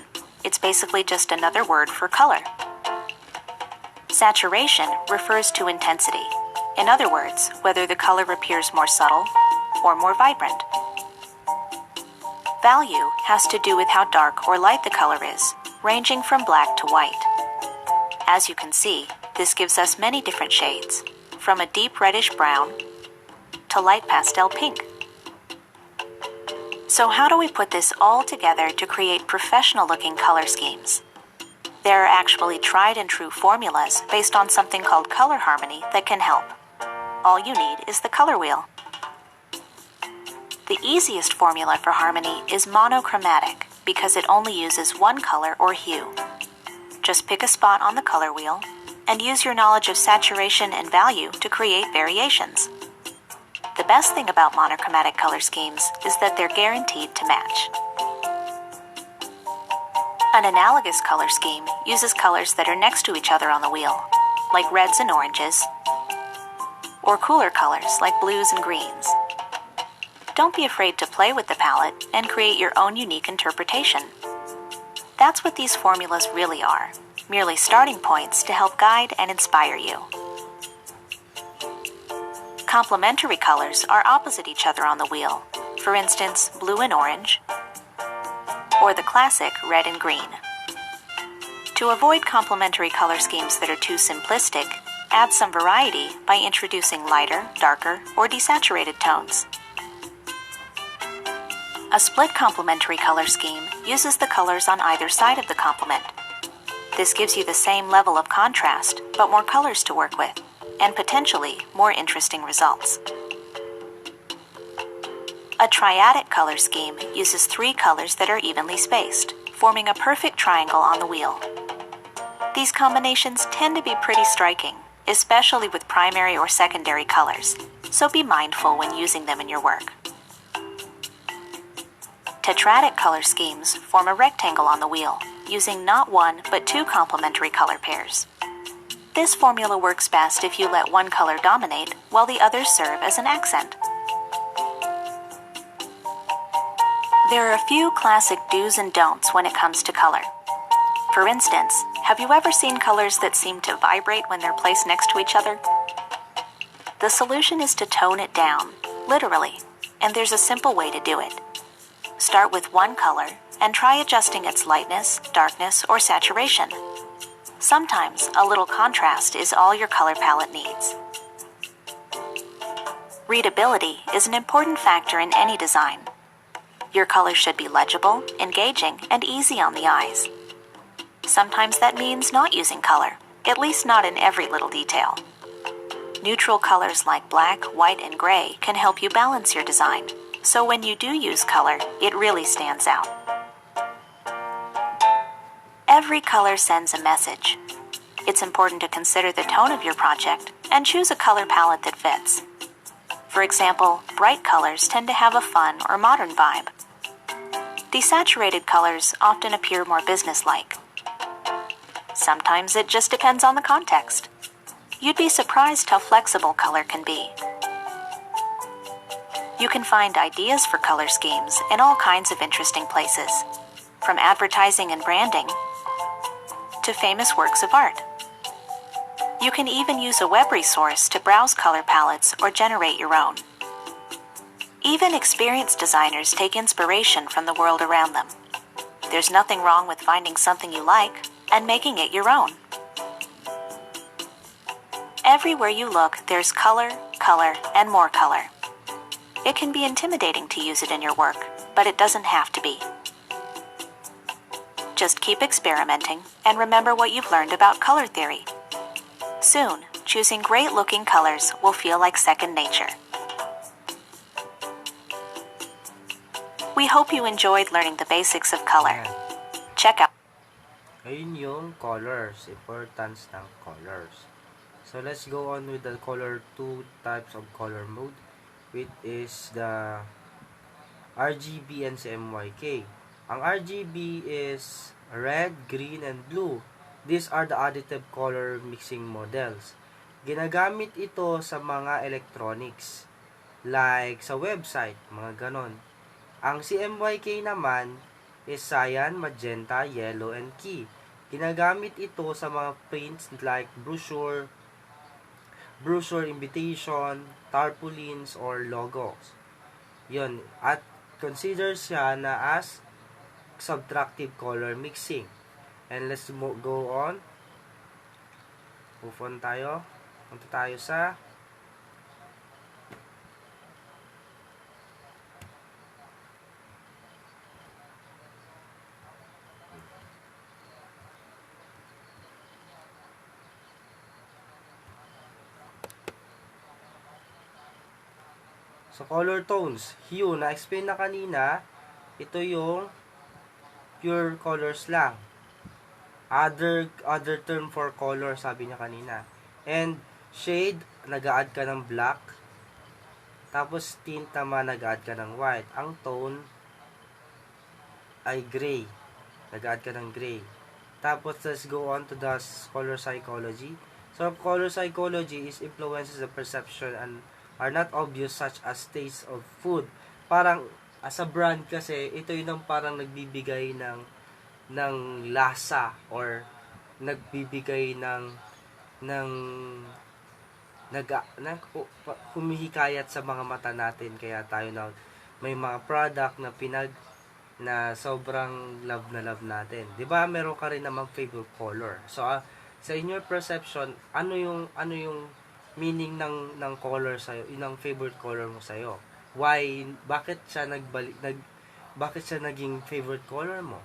It's basically just another word for color. Saturation refers to intensity. In other words, whether the color appears more subtle or more vibrant. Value has to do with how dark or light the color is, ranging from black to white. As you can see, this gives us many different shades, from a deep reddish brown to light pastel pink. So how do we put this all together to create professional-looking color schemes? There are actually tried and true formulas based on something called color harmony that can help. All you need is the color wheel. The easiest formula for harmony is monochromatic because it only uses one color or hue. Just pick a spot on the color wheel and use your knowledge of saturation and value to create variations. The best thing about monochromatic color schemes is that they're guaranteed to match. An analogous color scheme uses colors that are next to each other on the wheel, like reds and oranges, or cooler colors like blues and greens. Don't be afraid to play with the palette and create your own unique interpretation. That's what these formulas really are, merely starting points to help guide and inspire you. Complementary colors are opposite each other on the wheel, for instance, blue and orange, or the classic red and green. To avoid complementary color schemes that are too simplistic, add some variety by introducing lighter, darker, or desaturated tones. A split complementary color scheme uses the colors on either side of the complement. This gives you the same level of contrast, but more colors to work with, and potentially more interesting results. A triadic color scheme uses 3 colors that are evenly spaced, forming a perfect triangle on the wheel. These combinations tend to be pretty striking, especially with primary or secondary colors, so be mindful when using them in your work. Tetradic color schemes form a rectangle on the wheel, using not one but two complementary color pairs. This formula works best if you let one color dominate while the others serve as an accent. There are a few classic do's and don'ts when it comes to color. For instance, have you ever seen colors that seem to vibrate when they're placed next to each other? The solution is to tone it down, literally, and there's a simple way to do it. Start with one color and try adjusting its lightness, darkness, or saturation. Sometimes a little contrast is all your color palette needs. Readability is an important factor in any design. Your colors should be legible, engaging, and easy on the eyes. Sometimes that means not using color, at least not in every little detail. Neutral colors like black, white, and gray can help you balance your design, so when you do use color, it really stands out. Every color sends a message. It's important to consider the tone of your project and choose a color palette that fits. For example, bright colors tend to have a fun or modern vibe. Desaturated colors often appear more businesslike. Sometimes it just depends on the context. You'd be surprised how flexible color can be. You can find ideas for color schemes in all kinds of interesting places, from advertising and branding to famous works of art. You can even use a web resource to browse color palettes or generate your own. Even experienced designers take inspiration from the world around them. There's nothing wrong with finding something you like and making it your own. Everywhere you look, there's color, color, and more color. It can be intimidating to use it in your work, but it doesn't have to be. Just keep experimenting and remember what you've learned about color theory. Soon, choosing great-looking colors will feel like second nature. We hope you enjoyed learning the basics of color. Check out. Ayun yung colors, importance ng colors. So let's go on with the color, two types of color mode, which is the RGB and CMYK. Ang RGB is red, green, and blue. These are the additive color mixing models. Ginagamit ito sa mga electronics, like sa website, mga ganon. Ang CMYK naman is cyan, magenta, yellow, and key. Ginagamit ito sa mga prints like brochure, invitation, tarpaulins, or logos. Yun. At consider siya na as subtractive color mixing. And let's go on. Move on tayo. Punta tayo sa color tones. Hue, na-explain na kanina, ito yung pure colors lang. Other term for color, sabi niya kanina. And shade, nag-a-add ka ng black. Tapos tint naman, nag-a-add ka ng white. Ang tone ay gray. Nag-a-add ka ng gray. Tapos let's go on to the color psychology. So color psychology is influences the perception and are not obvious, such as taste of food. Parang as a brand kasi, ito yun ang parang nagbibigay ng lasa or nagbibigay ng humihikayat sa mga mata natin. Kaya tayo na may mga product na sobrang love na love natin. 'Di ba? Meron ka rin namang favorite color. So sa in your perception, ano yung meaning ng color sa iyo, yung favorite color mo sa iyo? Why, bakit siya naging favorite color mo?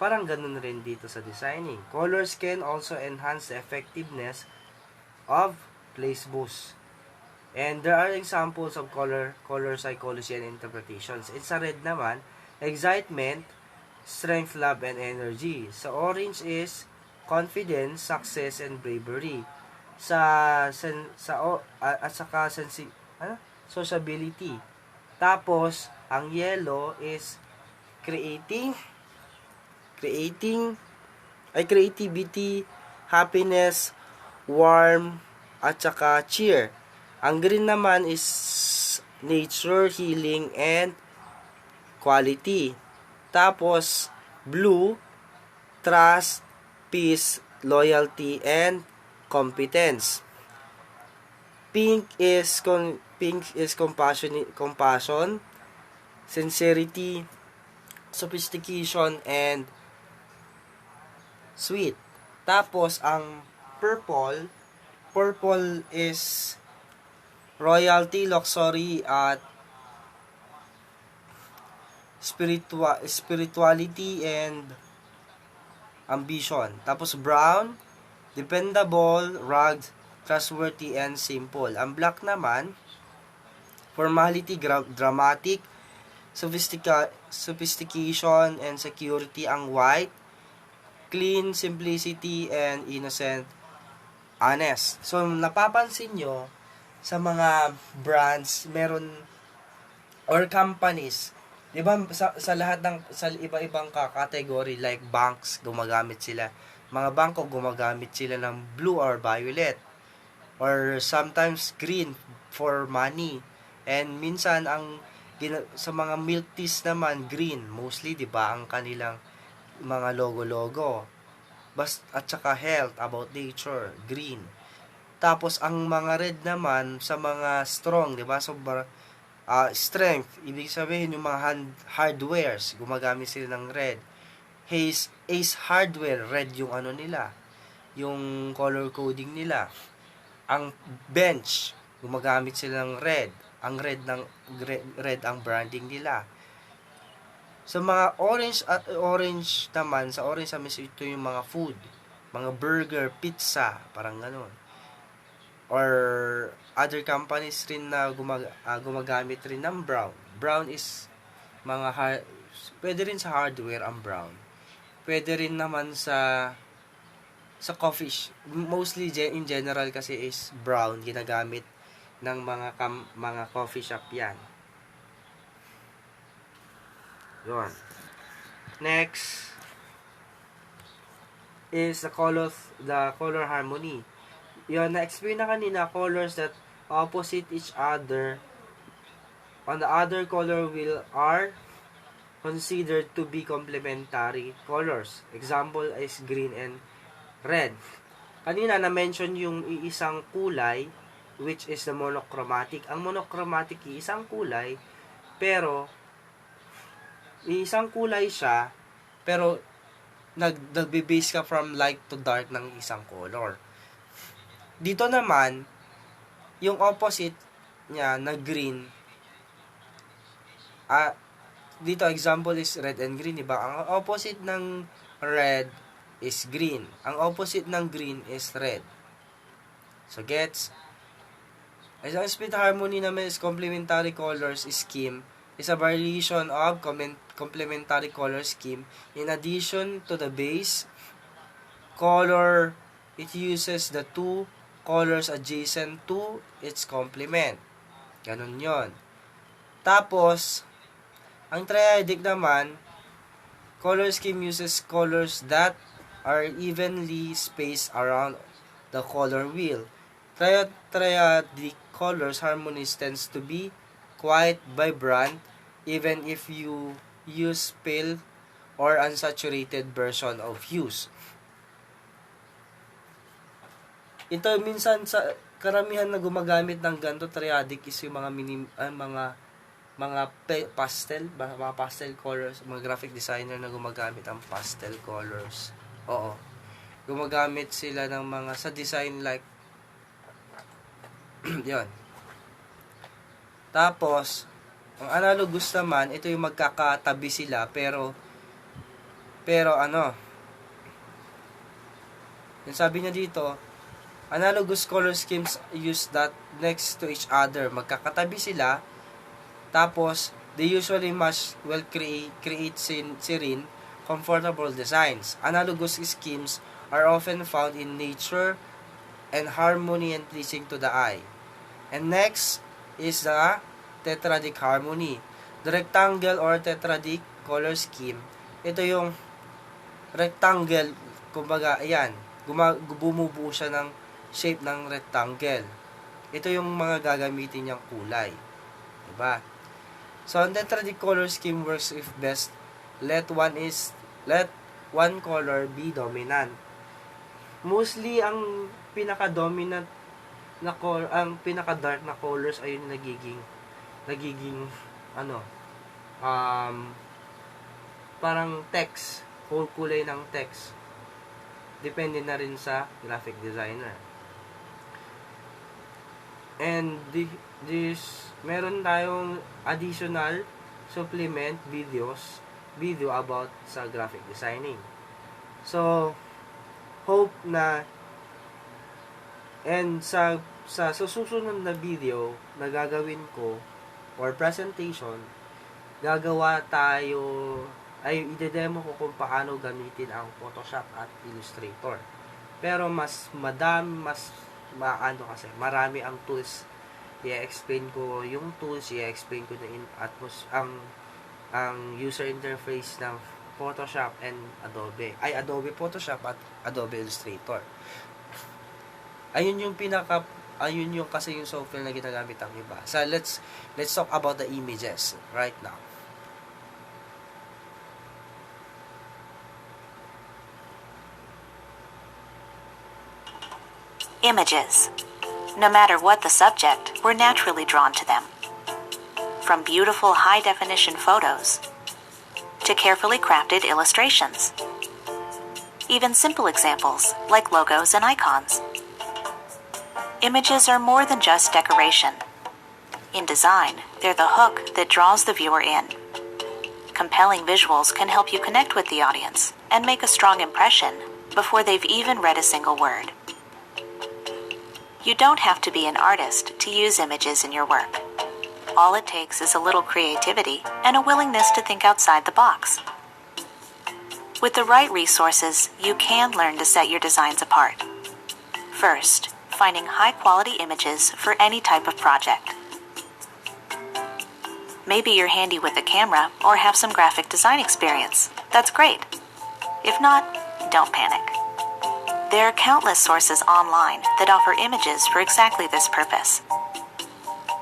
Parang ganun rin dito sa designing. Colors can also enhance the effectiveness of place boost. And there are examples of color psychology and interpretations. It's a red naman, excitement, strength, love, and energy. Sa orange is confidence, success, and bravery. At saka sociability. Tapos, ang yellow is creativity, happiness, warm, at saka cheer. Ang green naman is nature, healing, and quality. Tapos, blue, trust, peace, loyalty, and competence. Pink is compassion, sincerity, sophistication, and sweet. Tapos, ang purple is royalty, luxury, at spirituality, and ambition. Tapos, brown, dependable, rugged, trustworthy, and simple. Ang black naman, formality, dramatic, sophistication, and security. Ang white, clean, simplicity, and innocent, honest. So, napapansin nyo, sa mga brands, meron, or companies, di ba, sa lahat ng, sa iba-ibang category, like banks, gumagamit sila. Mga bangko, gumagamit sila ng blue or violet. Or sometimes green for money. And minsan, sa mga milk teas naman, green. Mostly, di ba, ang kanilang mga logo-logo. At saka health, about nature, green. Tapos, ang mga red naman, sa mga strong, di ba? So, strength, ibig sabihin yung mga hardwares, gumagamit sila ng red. Ace Hardware, red yung ano nila, yung color coding nila. Ang bench, gumagamit sila ng red. Ang red ang branding nila. Sa mga orange naman, sa orange naman ito yung mga food, mga burger, pizza, parang gano'n. Or other companies rin na gumagamit rin ng brown. Brown is pwede rin sa hardware ang brown. Pwede rin naman sa coffee, mostly in general kasi is brown, ginagamit ng mga coffee shop yan. Yun. Next is the color harmony. Yun, na-explain na kanina, colors that opposite each other on the other color wheel are considered to be complementary colors. Example is green and red. Kanina na-mention yung iisang kulay, which is the monochromatic. Ang monochromatic, iisang kulay, pero iisang kulay siya, pero nagbe-base ka from light to dark ng isang color. Dito naman, yung opposite niya na green, dito example is red and green, diba? Ang opposite ng red is green. Ang opposite ng green is red. So, gets? Ang split harmony naman is complementary colors scheme is a variation of complementary color scheme. In addition to the base color, it uses the two colors adjacent to its complement. Ganun yon. Tapos, ang triadic naman, color scheme uses colors that are evenly spaced around the color wheel. Triadic colors harmony tends to be quite vibrant even if you use pale or unsaturated version of hues. Ito minsan sa karamihan na gumagamit ng ganito triadic is yung mga pastel colors, mga graphic designer na gumagamit ang pastel colors. Oo. Gumagamit sila ng mga sa design like yon. Tapos, ang analogous naman, ito yung magkakatabi sila pero yung sabi niya dito, analogous color schemes use that next to each other. Magkakatabi sila, tapos they usually must create serene, comfortable designs. Analogous schemes are often found in nature and harmony and pleasing to the eye. And next is the tetradic harmony. The rectangle or tetradic color scheme, ito yung rectangle, kumbaga, ayan, bumubuo siya ng shape ng rectangle. Ito yung mga gagamitin niyang kulay. Diba? So, ang tetradic color scheme works if best let one color be dominant. Mostly, ang pinaka-dominant na color, ang pinaka-dark na colors ay yung nagiging parang text, kulay ng text. Depende na rin sa graphic designer. And meron tayong additional supplement video about sa graphic designing. So, hope na and sa susunod na video na gagawin ko or presentation, ide-demo ko kung paano gamitin ang Photoshop at Illustrator. Pero marami ang tools. I-explain ko yung tools, i-explain ko ang user interface ng Photoshop and Adobe Photoshop at Adobe Illustrator. Ayun yung kasi yung software na ginagamit ang iba. So let's talk about the images right now. Images. No matter what the subject, we're naturally drawn to them. From beautiful high-definition photos to carefully crafted illustrations. Even simple examples like logos and icons. Images are more than just decoration. In design, they're the hook that draws the viewer in. Compelling visuals can help you connect with the audience and make a strong impression before they've even read a single word. You don't have to be an artist to use images in your work. All it takes is a little creativity and a willingness to think outside the box. With the right resources, you can learn to set your designs apart. First, finding high-quality images for any type of project. Maybe you're handy with a camera or have some graphic design experience. That's great. If not, don't panic. There are countless sources online that offer images for exactly this purpose.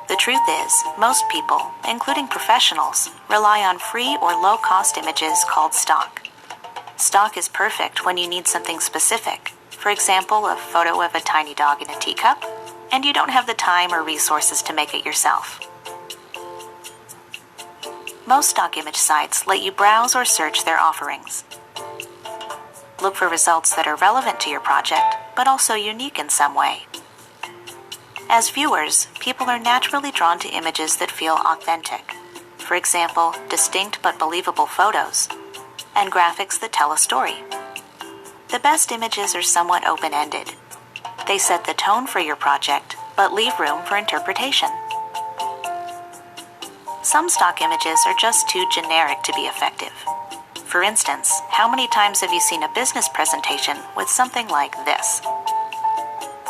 The truth is, most people, including professionals, rely on free or low-cost images called stock. Stock is perfect when you need something specific, for example, a photo of a tiny dog in a teacup, and you don't have the time or resources to make it yourself. Most stock image sites let you browse or search their offerings. Look for results that are relevant to your project, but also unique in some way. As viewers, people are naturally drawn to images that feel authentic. For example, distinct but believable photos, and graphics that tell a story. The best images are somewhat open-ended. They set the tone for your project, but leave room for interpretation. Some stock images are just too generic to be effective. For instance, how many times have you seen a business presentation with something like this?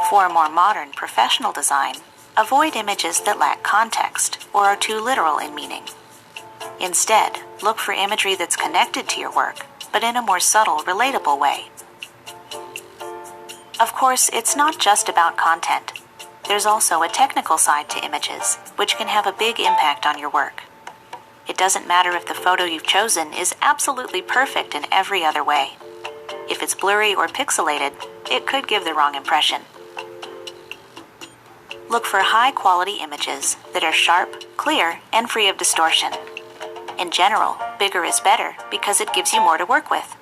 For a more modern, professional design, avoid images that lack context or are too literal in meaning. Instead, look for imagery that's connected to your work, but in a more subtle, relatable way. Of course, it's not just about content. There's also a technical side to images, which can have a big impact on your work. It doesn't matter if the photo you've chosen is absolutely perfect in every other way. If it's blurry or pixelated, it could give the wrong impression. Look for high-quality images that are sharp, clear, and free of distortion. In general, bigger is better because it gives you more to work with.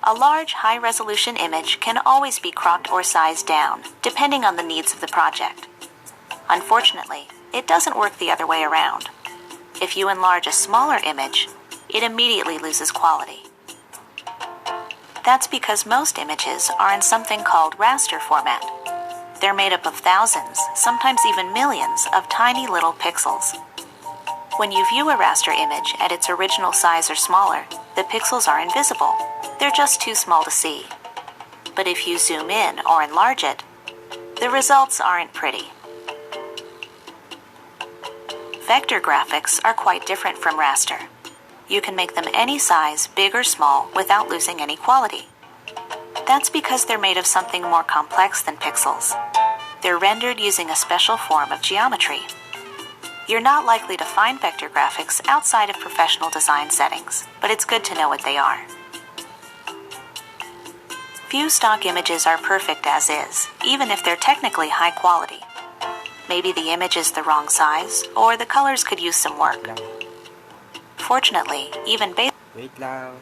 A large, high-resolution image can always be cropped or sized down, depending on the needs of the project. Unfortunately, it doesn't work the other way around. If you enlarge a smaller image, it immediately loses quality. That's because most images are in something called raster format. They're made up of thousands, sometimes even millions, of tiny little pixels. When you view a raster image at its original size or smaller, the pixels are invisible. They're just too small to see. But if you zoom in or enlarge it, the results aren't pretty. Vector graphics are quite different from raster. You can make them any size, big or small, without losing any quality. That's because they're made of something more complex than pixels. They're rendered using a special form of geometry. You're not likely to find vector graphics outside of professional design settings, but it's good to know what they are. Few stock images are perfect as is, even if they're technically high quality. Maybe the image is the wrong size, or the colors could use some work. Fortunately, even Wait lang.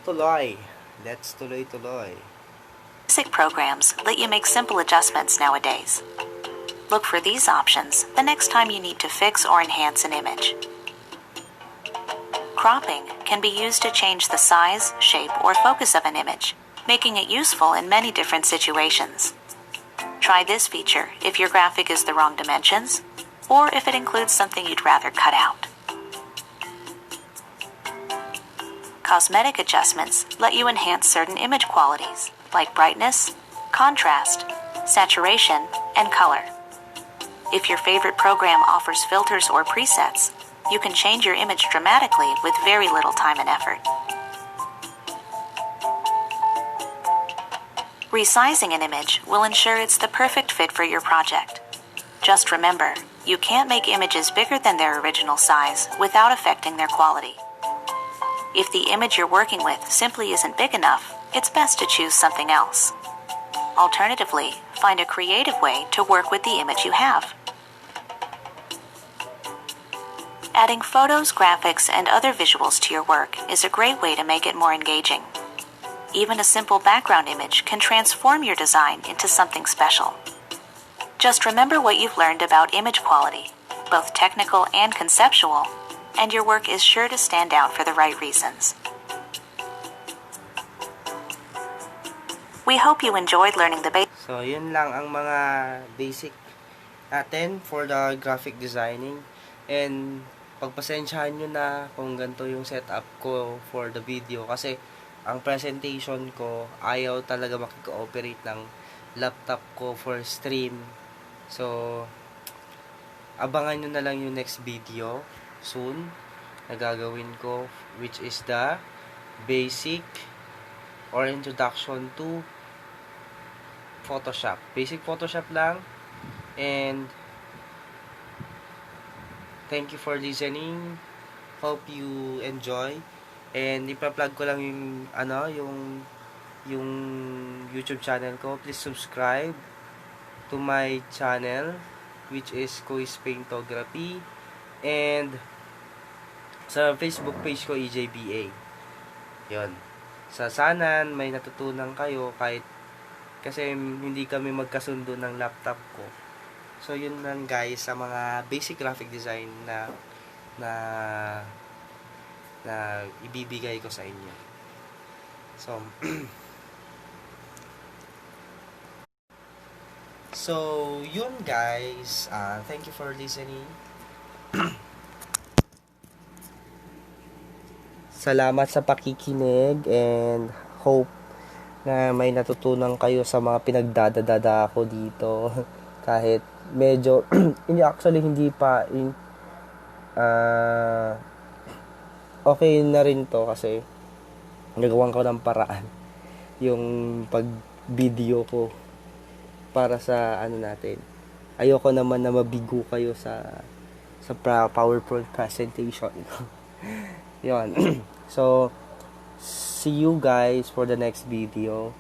Tuloy. Let's tuloy. basic programs let you make simple adjustments nowadays. Look for these options the next time you need to fix or enhance an image. Cropping can be used to change the size, shape, or focus of an image, making it useful in many different situations. Try this feature if your graphic is the wrong dimensions, or if it includes something you'd rather cut out. Cosmetic adjustments let you enhance certain image qualities, like brightness, contrast, saturation, and color. If your favorite program offers filters or presets, you can change your image dramatically with very little time and effort. Resizing an image will ensure it's the perfect fit for your project. Just remember, you can't make images bigger than their original size without affecting their quality. If the image you're working with simply isn't big enough, it's best to choose something else. Alternatively, find a creative way to work with the image you have. Adding photos, graphics, and other visuals to your work is a great way to make it more engaging. Even a simple background image can transform your design into something special. Just remember what you've learned about image quality, both technical and conceptual, and your work is sure to stand out for the right reasons. We hope you enjoyed learning the basics. So, yun lang ang mga basic natin for the graphic designing. And pagpasensyahan nyo na kung ganito yung setup ko for the video. Kasi ang presentation ko, ayaw talaga makikooperate ng laptop ko for stream. So, abangan nyo na lang yung next video soon na gagawin ko, which is the basic or introduction to Photoshop. Basic Photoshop lang. And thank you for listening. Hope you enjoy. And ipa-plug ko lang yung YouTube channel ko. Please subscribe to my channel, which is Typography. And sa Facebook page ko, EJBA. Yun. Sana may natutunan kayo kahit kasi hindi kami magkasundo ng laptop ko. So, yun lang guys sa mga basic graphic design na ibibigay ko sa inyo. So, yun guys. Thank you for listening. Salamat sa pakikinig and hope na may natutunan kayo sa mga pinagdadadada ko dito. Kahit medyo, actually hindi pa, okay na rin to kasi nagawan ko ng paraan yung pag-video ko para sa natin. Ayoko naman na mabigo kayo sa PowerPoint presentation. Yun. So, see you guys for the next video.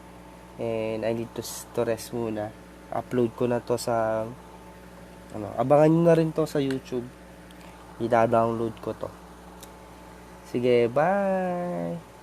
And I need to rest muna. Upload ko na to sa abangan nyo na rin to sa YouTube. I-download ko to. Sige, bye!